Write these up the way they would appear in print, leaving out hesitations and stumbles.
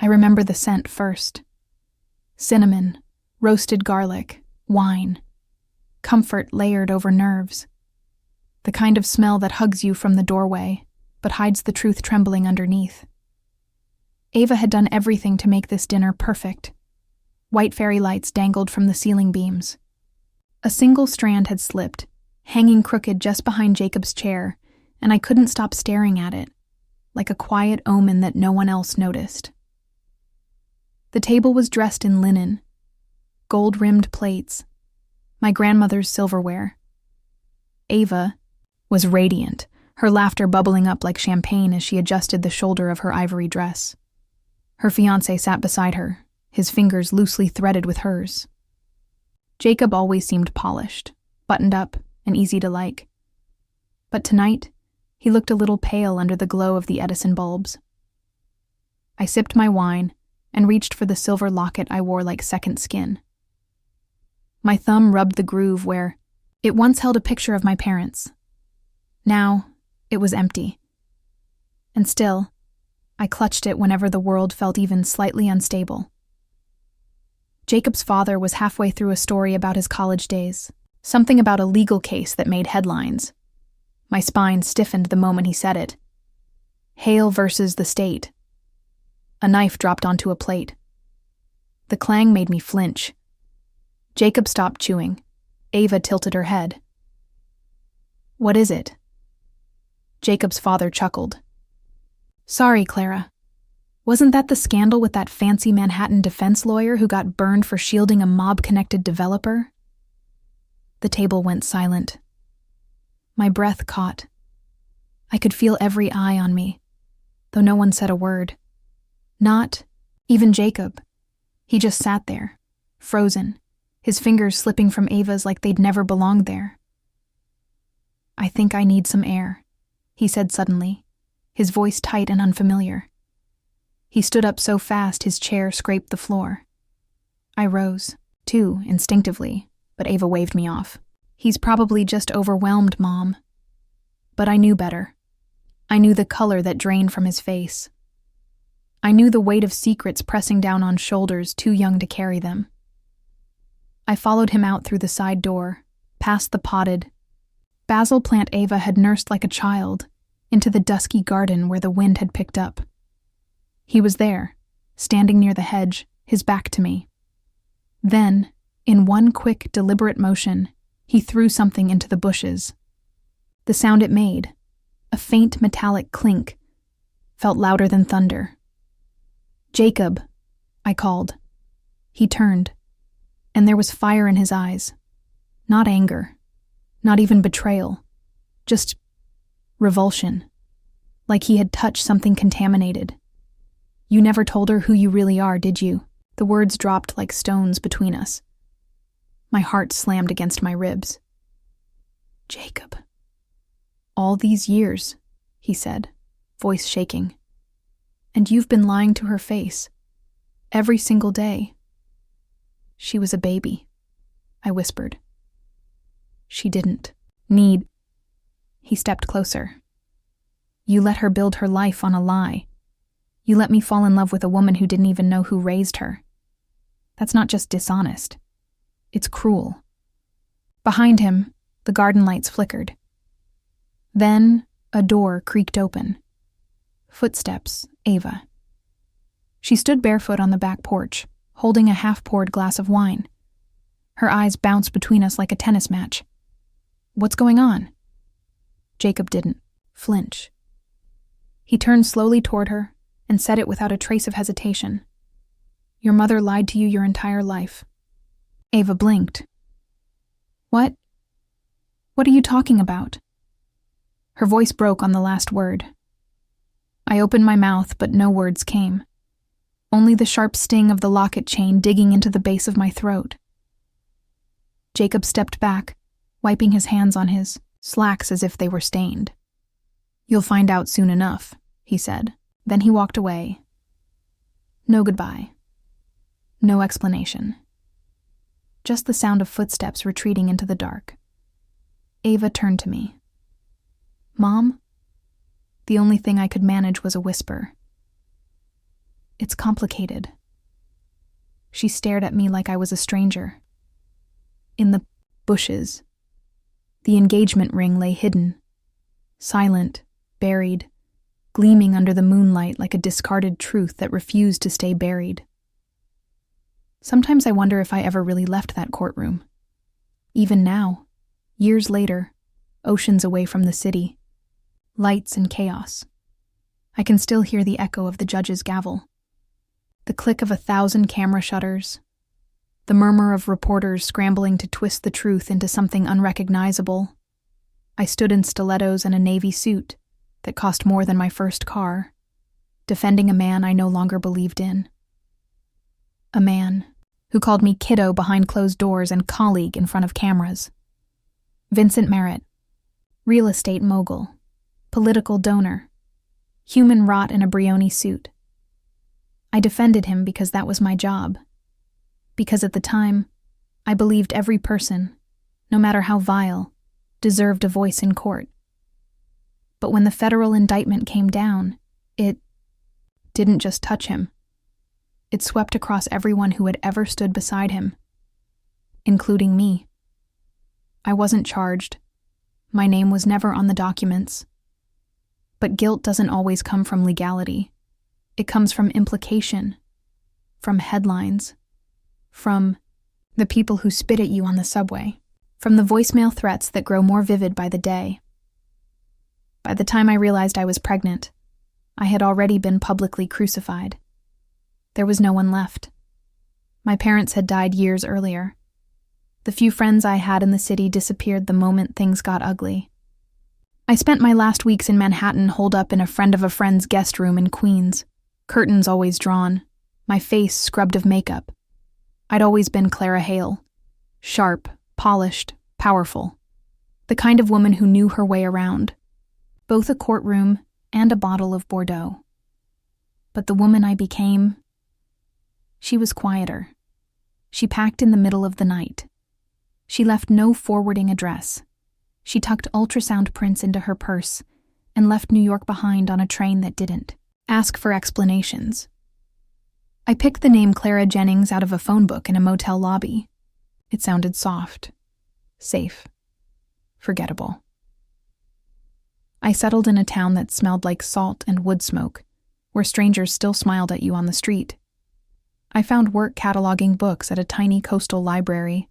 I remember the scent first. Cinnamon, roasted garlic, wine. Comfort layered over nerves. The kind of smell that hugs you from the doorway, but hides the truth trembling underneath. Ava had done everything to make this dinner perfect. White fairy lights dangled from the ceiling beams. A single strand had slipped, hanging crooked just behind Jacob's chair, and I couldn't stop staring at it, like a quiet omen that no one else noticed. The table was dressed in linen, gold-rimmed plates, my grandmother's silverware. Ava was radiant, her laughter bubbling up like champagne as she adjusted the shoulder of her ivory dress. Her fiancé sat beside her, his fingers loosely threaded with hers. Jacob always seemed polished, buttoned up, and easy to like. But tonight, he looked a little pale under the glow of the Edison bulbs. I sipped my wine and reached for the silver locket I wore like second skin. My thumb rubbed the groove where it once held a picture of my parents. Now, it was empty. And still, I clutched it whenever the world felt even slightly unstable. Jacob's father was halfway through a story about his college days, something about a legal case that made headlines. My spine stiffened the moment he said it. Hale versus the state. A knife dropped onto a plate. The clang made me flinch. Jacob stopped chewing. Ava tilted her head. "What is it?" Jacob's father chuckled. "Sorry, Clara. Wasn't that the scandal with that fancy Manhattan defense lawyer who got burned for shielding a mob-connected developer?" The table went silent. My breath caught. I could feel every eye on me, though no one said a word. Not even Jacob. He just sat there, frozen, his fingers slipping from Ava's like they'd never belonged there. "I think I need some air," he said suddenly, his voice tight and unfamiliar. He stood up so fast his chair scraped the floor. I rose, too, instinctively, but Ava waved me off. "He's probably just overwhelmed, Mom." But I knew better. I knew the color that drained from his face. I knew the weight of secrets pressing down on shoulders too young to carry them. I followed him out through the side door, past the potted basil plant Ava had nursed like a child, into the dusky garden where the wind had picked up. He was there, standing near the hedge, his back to me. Then, in one quick, deliberate motion, he threw something into the bushes. The sound it made, a faint metallic clink, felt louder than thunder. "Jacob," I called. He turned, and there was fire in his eyes. Not anger, not even betrayal, just revulsion, like he had touched something contaminated. "You never told her who you really are, did you?" The words dropped like stones between us. My heart slammed against my ribs. "Jacob." "All these years," he said, voice shaking. "And you've been lying to her face. Every single day." "She was a baby," I whispered. "She didn't need." He stepped closer. "You let her build her life on a lie. You let me fall in love with a woman who didn't even know who raised her. That's not just dishonest. It's cruel." Behind him, the garden lights flickered. Then, a door creaked open. Footsteps, Ava. She stood barefoot on the back porch, holding a half-poured glass of wine. Her eyes bounced between us like a tennis match. "What's going on?" Jacob didn't flinch. He turned slowly toward her and said it without a trace of hesitation. "Your mother lied to you your entire life." Ava blinked. "What? What are you talking about?" Her voice broke on the last word. I opened my mouth, but no words came. Only the sharp sting of the locket chain digging into the base of my throat. Jacob stepped back, wiping his hands on his slacks as if they were stained. "You'll find out soon enough," he said. Then he walked away. No goodbye. No explanation. Just the sound of footsteps retreating into the dark. Ava turned to me. "Mom?" The only thing I could manage was a whisper. It's complicated." She stared at me like I was a stranger. In the bushes, the engagement ring lay hidden, silent, buried, gleaming under the moonlight like a discarded truth that refused to stay buried. Sometimes I wonder if I ever really left that courtroom. Even now, years later, oceans away from the city, lights and chaos, I can still hear the echo of the judge's gavel, the click of 1,000 camera shutters, the murmur of reporters scrambling to twist the truth into something unrecognizable. I stood in stilettos and a navy suit that cost more than my first car, defending a man I no longer believed in. A man who called me kiddo behind closed doors and colleague in front of cameras. Vincent Merritt, real estate mogul, political donor, human rot in a Brioni suit. I defended him because that was my job. Because at the time, I believed every person, no matter how vile, deserved a voice in court. But when the federal indictment came down, it didn't just touch him. It swept across everyone who had ever stood beside him, including me. I wasn't charged. My name was never on the documents. But guilt doesn't always come from legality. It comes from implication, from headlines, from the people who spit at you on the subway, from the voicemail threats that grow more vivid by the day. By the time I realized I was pregnant, I had already been publicly crucified. There was no one left. My parents had died years earlier. The few friends I had in the city disappeared the moment things got ugly. I spent my last weeks in Manhattan holed up in a friend of a friend's guest room in Queens, curtains always drawn, my face scrubbed of makeup. I'd always been Clara Hale, sharp, polished, powerful, the kind of woman who knew her way around, both a courtroom and a bottle of Bordeaux. But the woman I became, she was quieter. She packed in the middle of the night. She left no forwarding address. She tucked ultrasound prints into her purse and left New York behind on a train that didn't ask for explanations. I picked the name Clara Jennings out of a phone book in a motel lobby. It sounded soft, safe, forgettable. I settled in a town that smelled like salt and wood smoke, where strangers still smiled at you on the street. I found work cataloging books at a tiny coastal library.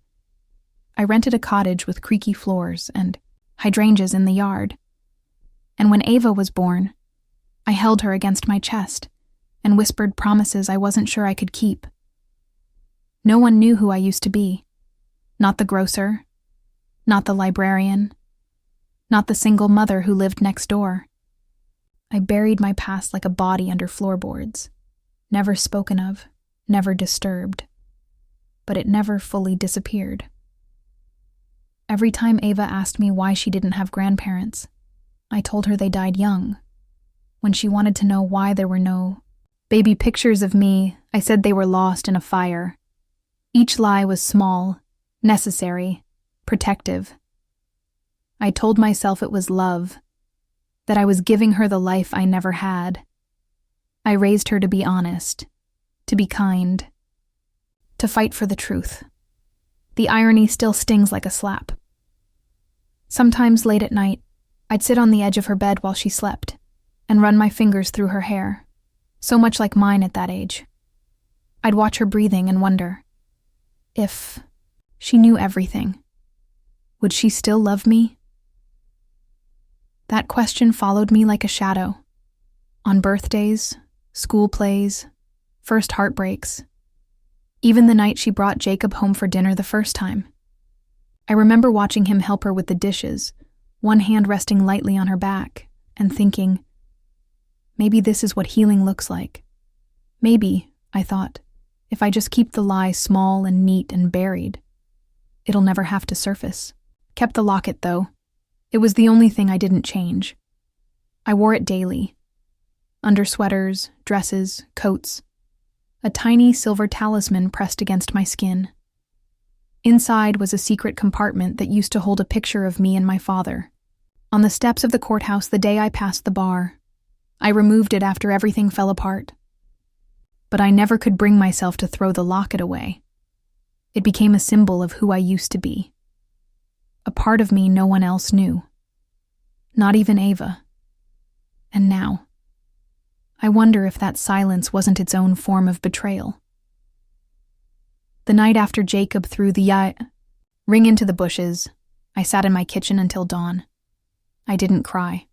I rented a cottage with creaky floors and hydrangeas in the yard. And when Ava was born, I held her against my chest and whispered promises I wasn't sure I could keep. No one knew who I used to be. Not the grocer, not the librarian, not the single mother who lived next door. I buried my past like a body under floorboards, never spoken of, never disturbed. But it never fully disappeared. Every time Ava asked me why she didn't have grandparents, I told her they died young. When she wanted to know why there were no baby pictures of me, I said they were lost in a fire. Each lie was small, necessary, protective. I told myself it was love, that I was giving her the life I never had. I raised her to be honest, to be kind, to fight for the truth. The irony still stings like a slap. Sometimes late at night, I'd sit on the edge of her bed while she slept and run my fingers through her hair, so much like mine at that age. I'd watch her breathing and wonder, if she knew everything, would she still love me? That question followed me like a shadow. On birthdays, school plays, first heartbreaks, even the night she brought Jacob home for dinner the first time. I remember watching him help her with the dishes, one hand resting lightly on her back, and thinking, maybe this is what healing looks like. Maybe, I thought, if I just keep the lie small and neat and buried, it'll never have to surface. Kept the locket, though. It was the only thing I didn't change. I wore it daily. Under sweaters, dresses, coats. A tiny silver talisman pressed against my skin. Inside was a secret compartment that used to hold a picture of me and my father. On the steps of the courthouse the day I passed the bar, I removed it after everything fell apart. but I never could bring myself to throw the locket away. It became a symbol of who I used to be. A part of me no one else knew. Not even Ava. And now, I wonder if that silence wasn't its own form of betrayal. The night after Jacob threw the ring into the bushes, I sat in my kitchen until dawn. I didn't cry.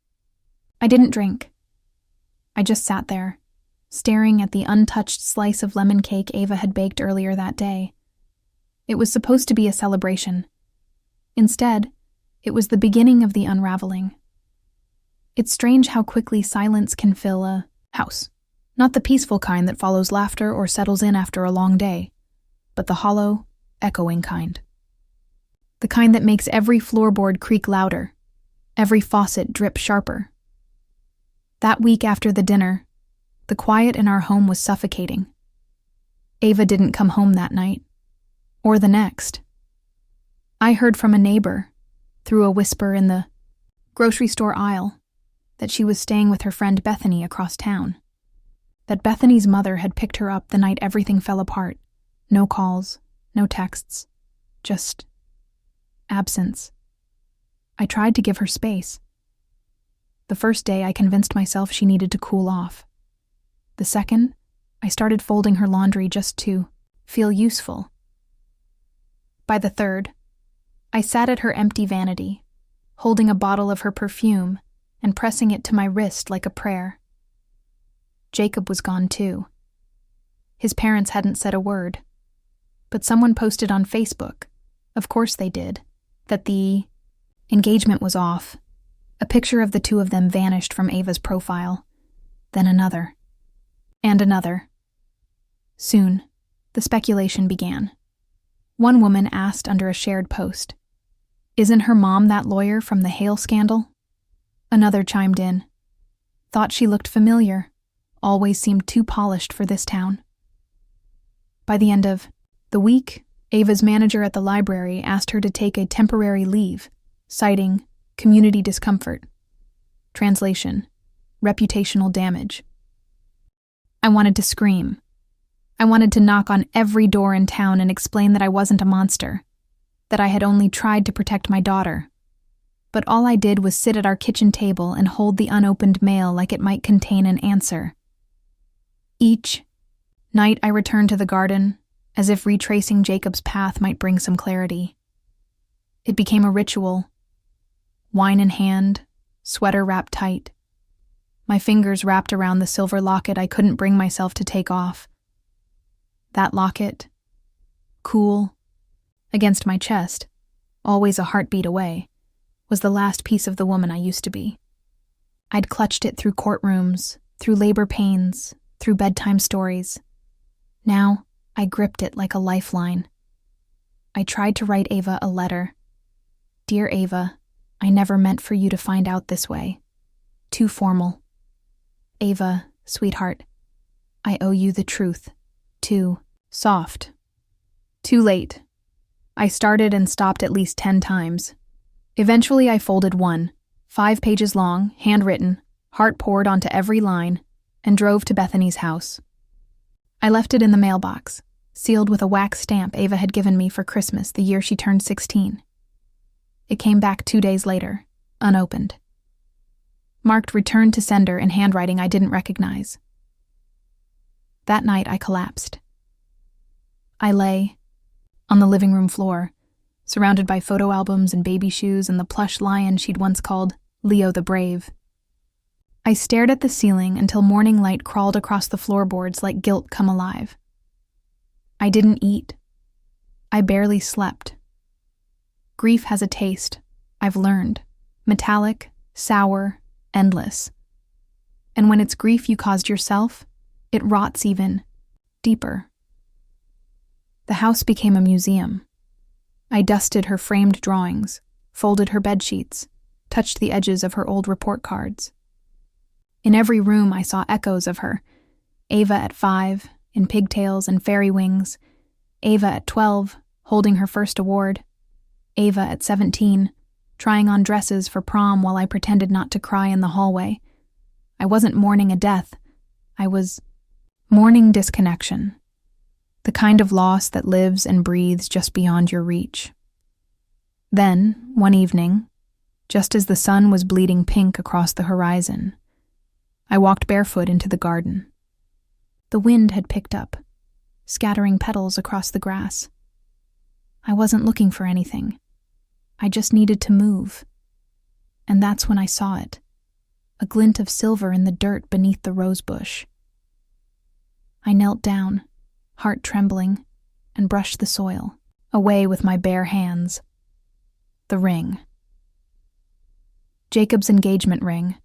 I didn't drink. I just sat there, staring at the untouched slice of lemon cake Ava had baked earlier that day. It was supposed to be a celebration. Instead, it was the beginning of the unraveling. It's strange how quickly silence can fill a house. Not the peaceful kind that follows laughter or settles in after a long day, but the hollow, echoing kind. The kind that makes every floorboard creak louder, every faucet drip sharper. That week after the dinner, the quiet in our home was suffocating. Ava didn't come home that night, or the next. I heard from a neighbor, through a whisper in the grocery store aisle, that she was staying with her friend Bethany across town. That Bethany's mother had picked her up the night everything fell apart. No calls, no texts, just absence. I tried to give her space. The first day, I convinced myself she needed to cool off. The second, I started folding her laundry just to feel useful. By the third, I sat at her empty vanity, holding a bottle of her perfume and pressing it to my wrist like a prayer. Jacob was gone too. His parents hadn't said a word, but someone posted on Facebook, of course they did, that the engagement was off. A picture of the two of them vanished from Ava's profile. Then another. And another. Soon, the speculation began. One woman asked under a shared post, "Isn't her mom that lawyer from the Hale scandal?" Another chimed in. Thought she looked familiar. Always seemed too polished for this town. By the end of the week, Ava's manager at the library asked her to take a temporary leave, citing community discomfort. Translation: reputational damage. I wanted to scream. I wanted to knock on every door in town and explain that I wasn't a monster, that I had only tried to protect my daughter. But all I did was sit at our kitchen table and hold the unopened mail like it might contain an answer. Each night I returned to the garden, as if retracing Jacob's path might bring some clarity. It became a ritual. Wine in hand, sweater wrapped tight. My fingers wrapped around the silver locket I couldn't bring myself to take off. That locket, cool, against my chest, always a heartbeat away, was the last piece of the woman I used to be. I'd clutched it through courtrooms, through labor pains, through bedtime stories. Now, I gripped it like a lifeline. I tried to write Ava a letter. Dear Ava, I never meant for you to find out this way. Too formal. Ava, sweetheart, I owe you the truth. Too soft. Too late. I started and stopped at least 10 times. Eventually I folded one, 5 pages long, handwritten, heart poured onto every line, and drove to Bethany's house. I left it in the mailbox, sealed with a wax stamp Ava had given me for Christmas the year she turned 16. It came back 2 days later, unopened. Marked returned to sender in handwriting I didn't recognize. That night I collapsed. I lay on the living room floor, surrounded by photo albums and baby shoes and the plush lion she'd once called Leo the Brave. I stared at the ceiling until morning light crawled across the floorboards like guilt come alive. I didn't eat. I barely slept. Grief has a taste, I've learned, metallic, sour, endless. And when it's grief you caused yourself, it rots even deeper. The house became a museum. I dusted her framed drawings, folded her bedsheets, touched the edges of her old report cards. In every room I saw echoes of her. Ava at 5, in pigtails and fairy wings. Ava at 12, holding her first award. Ava at 17, trying on dresses for prom while I pretended not to cry in the hallway. I wasn't mourning a death. I was Mourning disconnection. The kind of loss that lives and breathes just beyond your reach. Then, one evening, just as the sun was bleeding pink across the horizon, I walked barefoot into the garden. The wind had picked up, scattering petals across the grass. I wasn't looking for anything. I just needed to move. And that's when I saw it, a glint of silver in the dirt beneath the rosebush. I knelt down, heart trembling, and brushed the soil away with my bare hands. The ring. Jacob's engagement ring.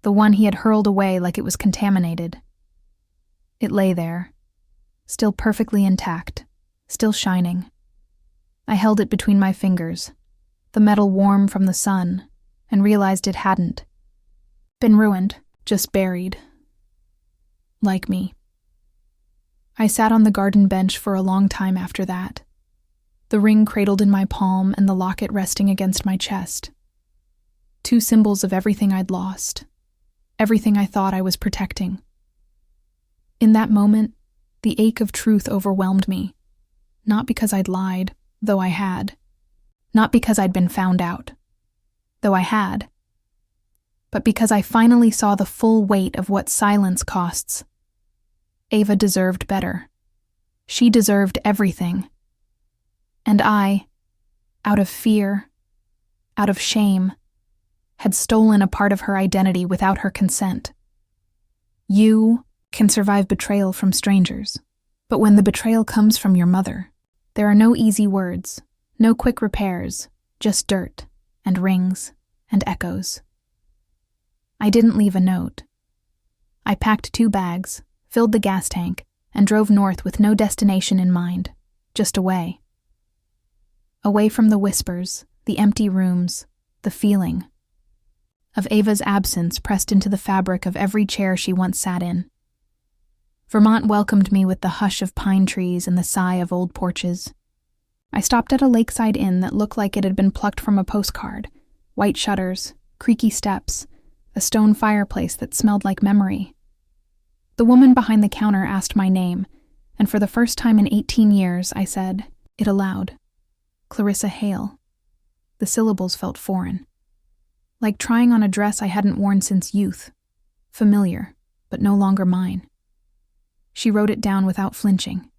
The one he had hurled away like it was contaminated. It lay there, still perfectly intact, still shining. I held it between my fingers, the metal warm from the sun, and realized it hadn't been ruined, just buried. Like me. I sat on the garden bench for a long time after that, the ring cradled in my palm and the locket resting against my chest. Two symbols of everything I'd lost, everything I thought I was protecting. In that moment, the ache of truth overwhelmed me, not because I'd lied, though I had, not because I'd been found out, though I had, but because I finally saw the full weight of what silence costs. Ava deserved better. She deserved everything. And I, out of fear, out of shame, had stolen a part of her identity without her consent. You can survive betrayal from strangers, but when the betrayal comes from your mother, there are no easy words, no quick repairs, just dirt and rings and echoes. I didn't leave a note. I packed 2 bags, filled the gas tank, and drove north with no destination in mind, just away. Away from the whispers, the empty rooms, the feeling of Ava's absence pressed into the fabric of every chair she once sat in. Vermont welcomed me with the hush of pine trees and the sigh of old porches. I stopped at a lakeside inn that looked like it had been plucked from a postcard, white shutters, creaky steps, a stone fireplace that smelled like memory. The woman behind the counter asked my name, and for the first time in 18 years, I said it aloud. Clarissa Hale. The syllables felt foreign. Like trying on a dress I hadn't worn since youth. Familiar, but no longer mine. She wrote it down without flinching.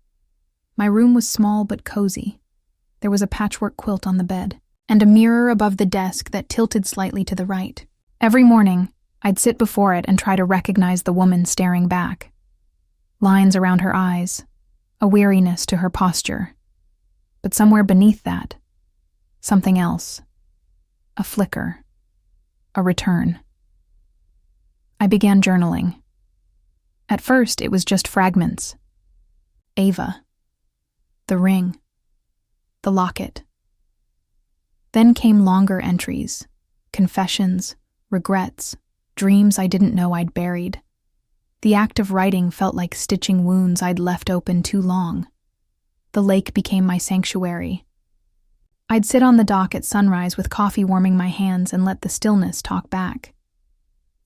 My room was small but cozy. There was a patchwork quilt on the bed, and a mirror above the desk that tilted slightly to the right. Every morning, I'd sit before it and try to recognize the woman staring back. Lines around her eyes, a weariness to her posture. But somewhere beneath that, something else. A flicker. A return. I began journaling. At first, it was just fragments. Ava. The ring. The locket. Then came longer entries. Confessions, regrets, dreams I didn't know I'd buried. The act of writing felt like stitching wounds I'd left open too long. The lake became my sanctuary. I'd sit on the dock at sunrise with coffee warming my hands and let the stillness talk back.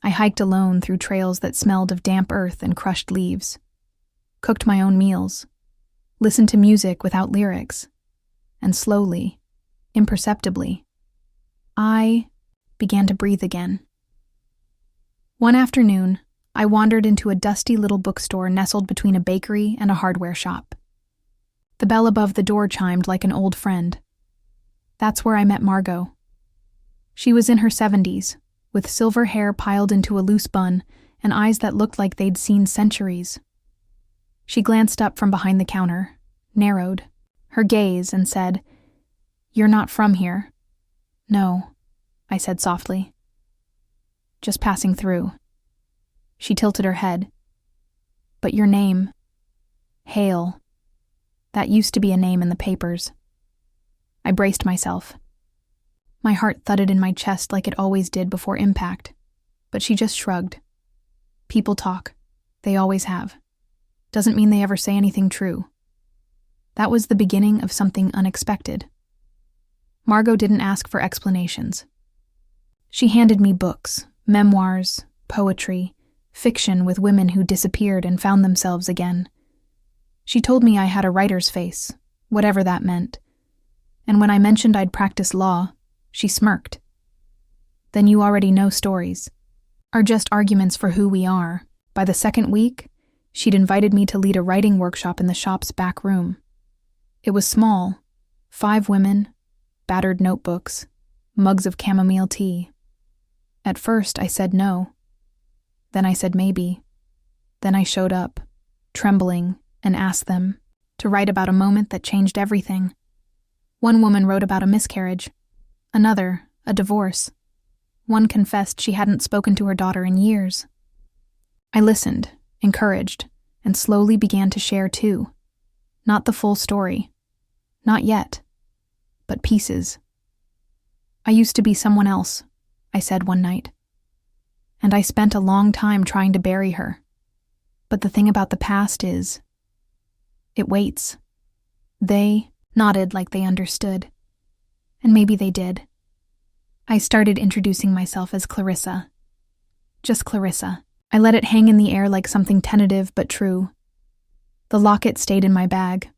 I hiked alone through trails that smelled of damp earth and crushed leaves. Cooked my own meals. Listened to music without lyrics. And slowly, imperceptibly, I began to breathe again. One afternoon, I wandered into a dusty little bookstore nestled between a bakery and a hardware shop. The bell above the door chimed like an old friend. That's where I met Margot. She was in her 70s, with silver hair piled into a loose bun and eyes that looked like they'd seen centuries. She glanced up from behind the counter, narrowed her gaze, and said, "You're not from here." "No," I said softly. "Just passing through." She tilted her head. "But your name, Hale, that used to be a name in the papers." I braced myself. My heart thudded in my chest like it always did before impact, but she just shrugged. People talk. They always have. Doesn't mean they ever say anything true. That was the beginning of something unexpected. Margot didn't ask for explanations. She handed me books, memoirs, poetry, fiction with women who disappeared and found themselves again. She told me I had a writer's face, whatever that meant. And when I mentioned I'd practiced law, she smirked. Then you already know stories are just arguments for who we are. By the second week, she'd invited me to lead a writing workshop in the shop's back room. It was small, 5 women, battered notebooks, mugs of chamomile tea. At first, I said no. Then I said maybe. Then I showed up, trembling, and asked them to write about a moment that changed everything. One woman wrote about a miscarriage, another, a divorce. One confessed she hadn't spoken to her daughter in years. I listened, encouraged, and slowly began to share too. Not the full story. Not yet. But pieces. I used to be someone else, I said one night. And I spent a long time trying to bury her. But the thing about the past is, it waits. They nodded like they understood. And maybe they did. I started introducing myself as Clarissa. Just Clarissa. I let it hang in the air like something tentative but true. The locket stayed in my bag.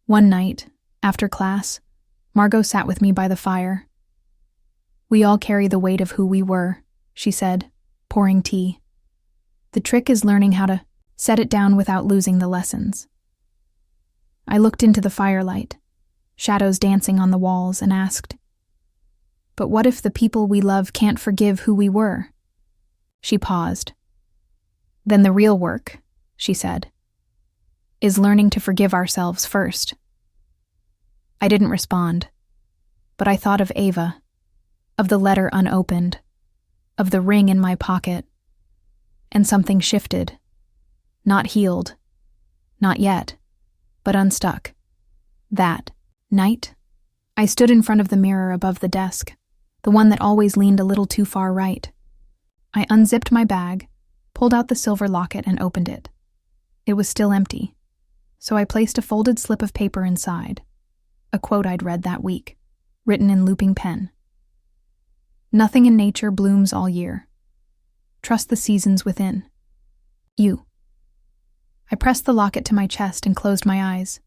One night, after class, Margot sat with me by the fire. We all carry the weight of who we were, she said, pouring tea. The trick is learning how to set it down without losing the lessons. I looked into the firelight, shadows dancing on the walls, and asked, "But what if the people we love can't forgive who we were?" She paused. "Then the real work," she said, "is learning to forgive ourselves first." I didn't respond, but I thought of Ava, of the letter unopened, of the ring in my pocket, and something shifted. Not healed. Not yet, but unstuck. That night, I stood in front of the mirror above the desk, the one that always leaned a little too far right. I unzipped my bag, pulled out the silver locket, and opened it. It was still empty, so I placed a folded slip of paper inside, a quote I'd read that week, written in looping pen. "Nothing in nature blooms all year. Trust the seasons within. You." I pressed the locket to my chest and closed my eyes.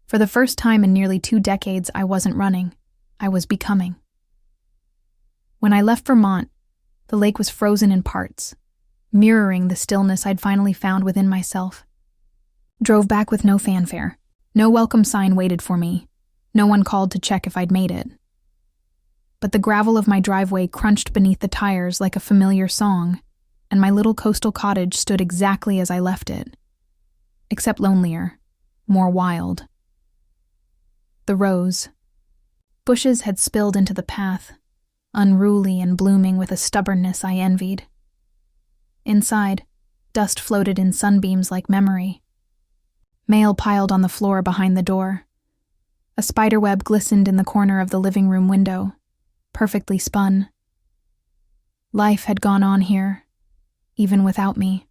For the first time in nearly 2 decades, I wasn't running. I was becoming. When I left Vermont, the lake was frozen in parts, mirroring the stillness I'd finally found within myself. Drove back with no fanfare. No welcome sign waited for me. No one called to check if I'd made it. But the gravel of my driveway crunched beneath the tires like a familiar song, and my little coastal cottage stood exactly as I left it. Except lonelier, more wild. The rose. Bushes had spilled into the path, unruly and blooming with a stubbornness I envied. Inside, dust floated in sunbeams like memory. Mail piled on the floor behind the door. A spiderweb glistened in the corner of the living room window, perfectly spun. Life had gone on here, even without me.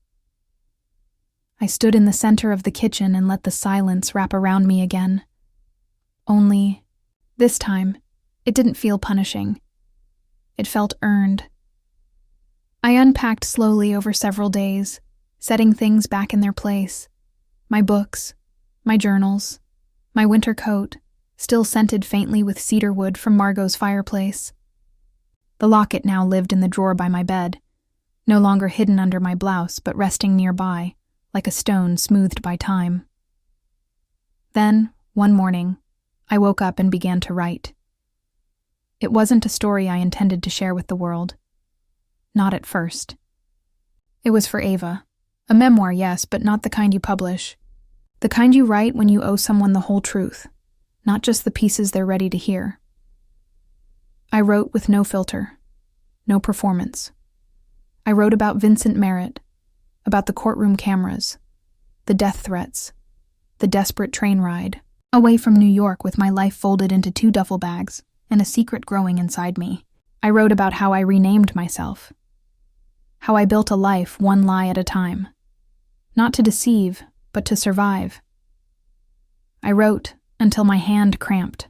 I stood in the center of the kitchen and let the silence wrap around me again. Only, this time, it didn't feel punishing. It felt earned. I unpacked slowly over several days, setting things back in their place. My books, my journals, my winter coat, still scented faintly with cedar wood from Margot's fireplace. The locket now lived in the drawer by my bed, no longer hidden under my blouse, but resting nearby, like a stone smoothed by time. Then, one morning, I woke up and began to write. It wasn't a story I intended to share with the world. Not at first. It was for Ava. A memoir, yes, but not the kind you publish. The kind you write when you owe someone the whole truth, not just the pieces they're ready to hear. I wrote with no filter, no performance. I wrote about Vincent Merritt, about the courtroom cameras, the death threats, the desperate train ride, away from New York with my life folded into 2 duffel bags and a secret growing inside me. I wrote about how I renamed myself, how I built a life one lie at a time, not to deceive, but to survive. I wrote until my hand cramped,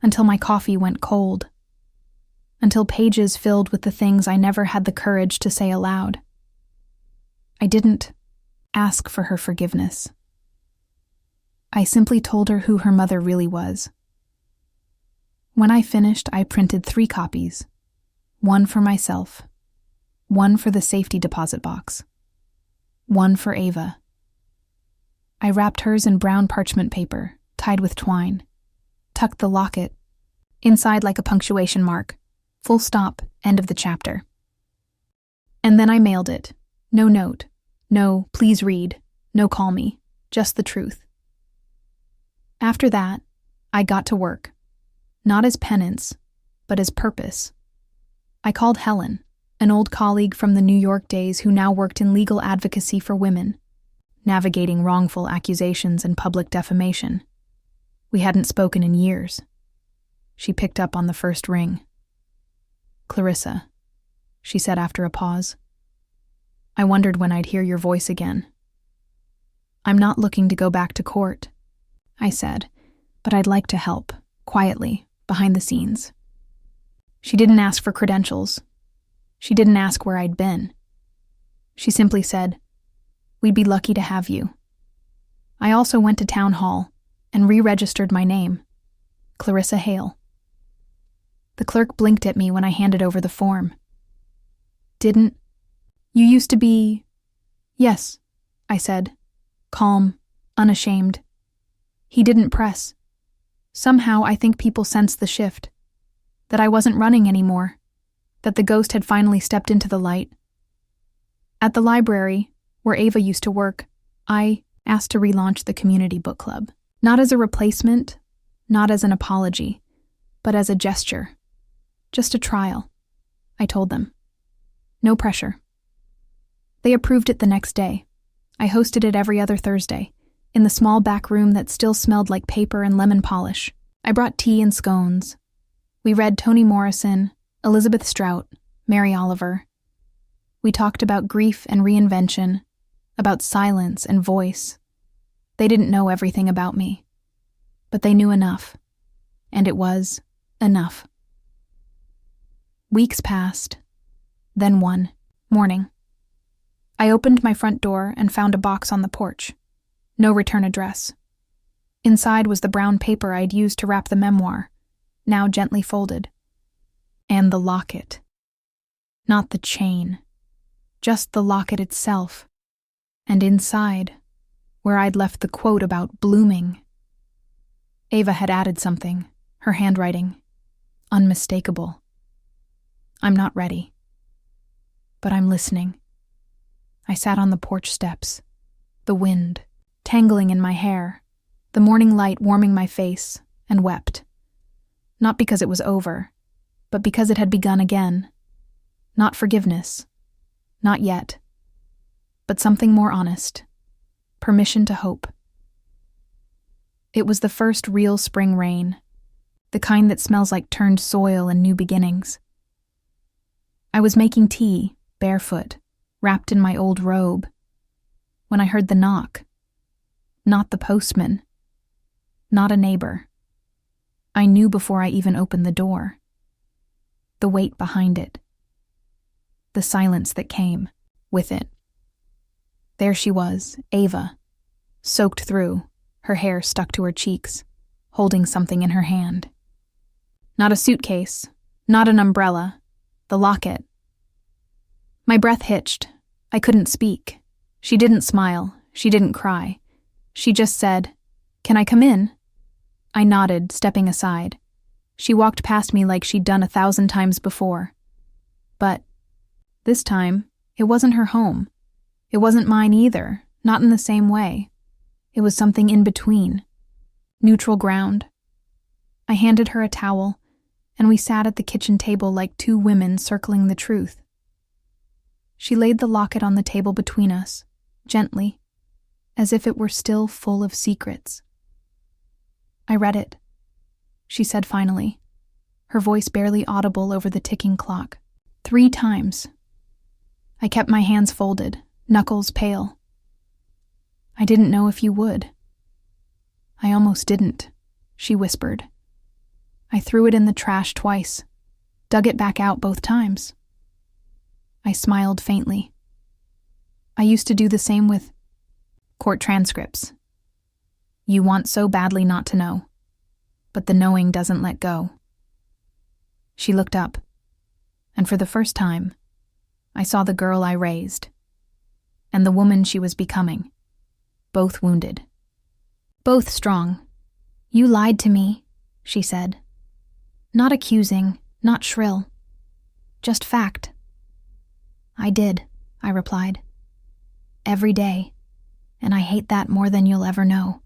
until my coffee went cold, until pages filled with the things I never had the courage to say aloud. I didn't ask for her forgiveness. I simply told her who her mother really was. When I finished, I printed 3 copies, one for myself, one for the safety deposit box, one for Ava. I wrapped hers in brown parchment paper, tied with twine, tucked the locket inside like a punctuation mark, full stop, end of the chapter. And then I mailed it. No note, no please read, no call me, just the truth. After that, I got to work, not as penance, but as purpose. I called Helen, an old colleague from the New York days who now worked in legal advocacy for women, navigating wrongful accusations and public defamation. We hadn't spoken in years. She picked up on the first ring. "Clarissa," she said after a pause. "I wondered when I'd hear your voice again." "I'm not looking to go back to court," I said, "but I'd like to help, quietly, behind the scenes." She didn't ask for credentials. She didn't ask where I'd been. She simply said, "We'd be lucky to have you." I also went to town hall and re-registered my name, Clarissa Hale. The clerk blinked at me when I handed over the form. "Didn't you used to be—" "Yes," I said, calm, unashamed. He didn't press. Somehow I think people sensed the shift, that I wasn't running anymore, that the ghost had finally stepped into the light. At the library, where Ava used to work, I asked to relaunch the community book club. Not as a replacement, not as an apology, but as a gesture. Just a trial, I told them. No pressure. They approved it the next day. I hosted it every other Thursday, in the small back room that still smelled like paper and lemon polish. I brought tea and scones. We read Toni Morrison, Elizabeth Strout, Mary Oliver. We talked about grief and reinvention, about silence and voice. They didn't know everything about me, but they knew enough, and it was enough. Weeks passed, then one morning. I opened my front door and found a box on the porch. No return address. Inside was the brown paper I'd used to wrap the memoir, now gently folded. And the locket. Not the chain, just the locket itself. And inside, where I'd left the quote about blooming. Ava had added something, her handwriting, unmistakable. "I'm not ready. But I'm listening." I sat on the porch steps, the wind tangling in my hair, the morning light warming my face, and wept. Not because it was over, but because it had begun again. Not forgiveness. Not yet. But something more honest. Permission to hope. It was the first real spring rain, the kind that smells like turned soil and new beginnings. I was making tea, barefoot, wrapped in my old robe, when I heard the knock. Not the postman. Not a neighbor. I knew before I even opened the door. The weight behind it. The silence that came with it. There she was, Ava, soaked through, her hair stuck to her cheeks, holding something in her hand. Not a suitcase, not an umbrella, the locket. My breath hitched. I couldn't speak. She didn't smile. She didn't cry. She just said, "Can I come in?" I nodded, stepping aside. She walked past me like she'd done 1,000 times before. But this time, it wasn't her home. It wasn't mine either, not in the same way. It was something in between. Neutral ground. I handed her a towel, and we sat at the kitchen table like 2 women circling the truth. She laid the locket on the table between us, gently, as if it were still full of secrets. "I read it," she said finally, her voice barely audible over the ticking clock. 3 times. I kept my hands folded, knuckles pale. "I didn't know if you would." "I almost didn't," she whispered. I threw it in the trash twice, Dug it back out both times. I smiled faintly. I used to do the same with court transcripts. You want so badly not to know, but the knowing doesn't let go. She looked up, and for the first time, I saw the girl I raised, and the woman she was becoming, both wounded. Both strong. You lied to me, she said. Not accusing, not shrill. Just fact. I did, I replied. Every day, and I hate that more than you'll ever know.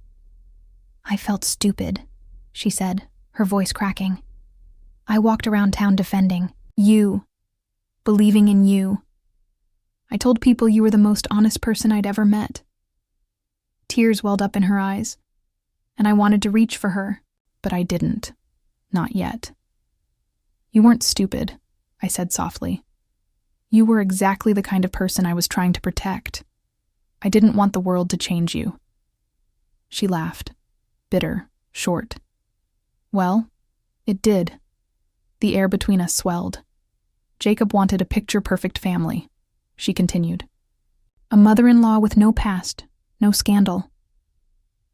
I felt stupid, she said, her voice cracking. I walked around town defending you, believing in you. I told people you were the most honest person I'd ever met. Tears welled up in her eyes, and I wanted to reach for her, but I didn't. Not yet. You weren't stupid, I said softly. You were exactly the kind of person I was trying to protect. I didn't want the world to change you. She laughed, bitter, short. Well, it did. The air between us swelled. Jacob wanted a picture-perfect family, she continued. A mother-in-law with no past, no scandal.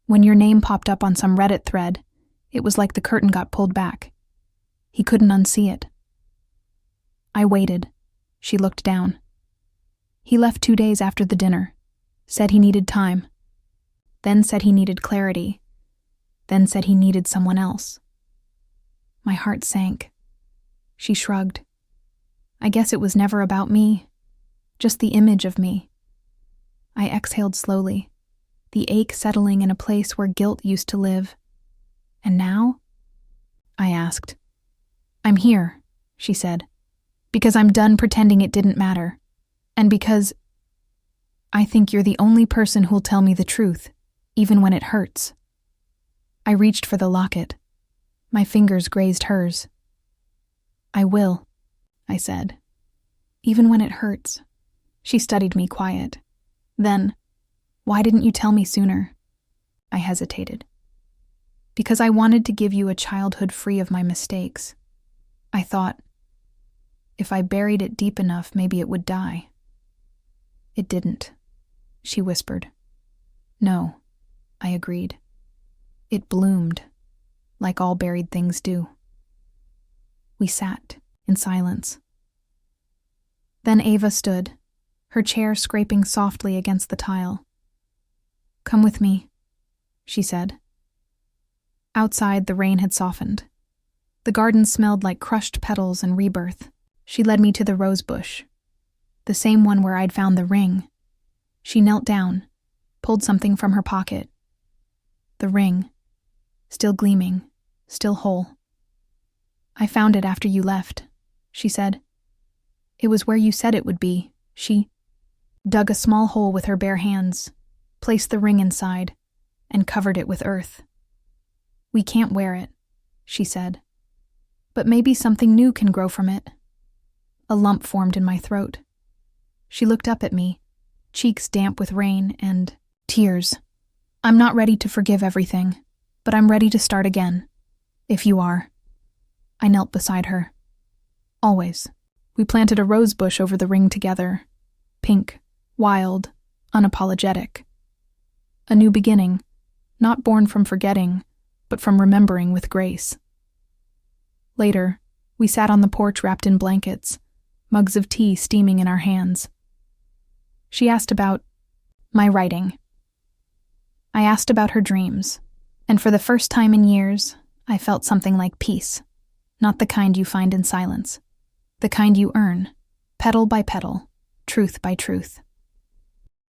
When your name popped up on some Reddit thread, it was like the curtain got pulled back. He couldn't unsee it. I waited. She looked down. He left 2 days after the dinner, said he needed time, then said he needed clarity, then said he needed someone else. My heart sank. She shrugged. I guess it was never about me, just the image of me. I exhaled slowly, the ache settling in a place where guilt used to live. And now? I asked. I'm here, she said, because I'm done pretending it didn't matter, and because I think you're the only person who'll tell me the truth, even when it hurts. I reached for the locket. My fingers grazed hers. I will, I said, even when it hurts. She studied me quiet. Then, why didn't you tell me sooner? I hesitated. Because I wanted to give you a childhood free of my mistakes. I thought, if I buried it deep enough, maybe it would die. It didn't, she whispered. No, I agreed. It bloomed, like all buried things do. We sat in silence. Then Ava stood, her chair scraping softly against the tile. Come with me, she said. Outside, the rain had softened. The garden smelled like crushed petals and rebirth. She led me to the rose bush, the same one where I'd found the ring. She knelt down, pulled something from her pocket. The ring, still gleaming, still whole. I found it after you left, she said. It was where you said it would be. She dug a small hole with her bare hands, placed the ring inside, and covered it with earth. We can't wear it, she said. But maybe something new can grow from it. A lump formed in my throat. She looked up at me, cheeks damp with rain and tears. I'm not ready to forgive everything, but I'm ready to start again, if you are. I knelt beside her. Always. We planted a rose bush over the ring together. Pink, wild, unapologetic. A new beginning, not born from forgetting, but from remembering with grace. Later, we sat on the porch wrapped in blankets, mugs of tea steaming in our hands. She asked about my writing. I asked about her dreams, and for the first time in years, I felt something like peace, not the kind you find in silence, the kind you earn, petal by petal, truth by truth.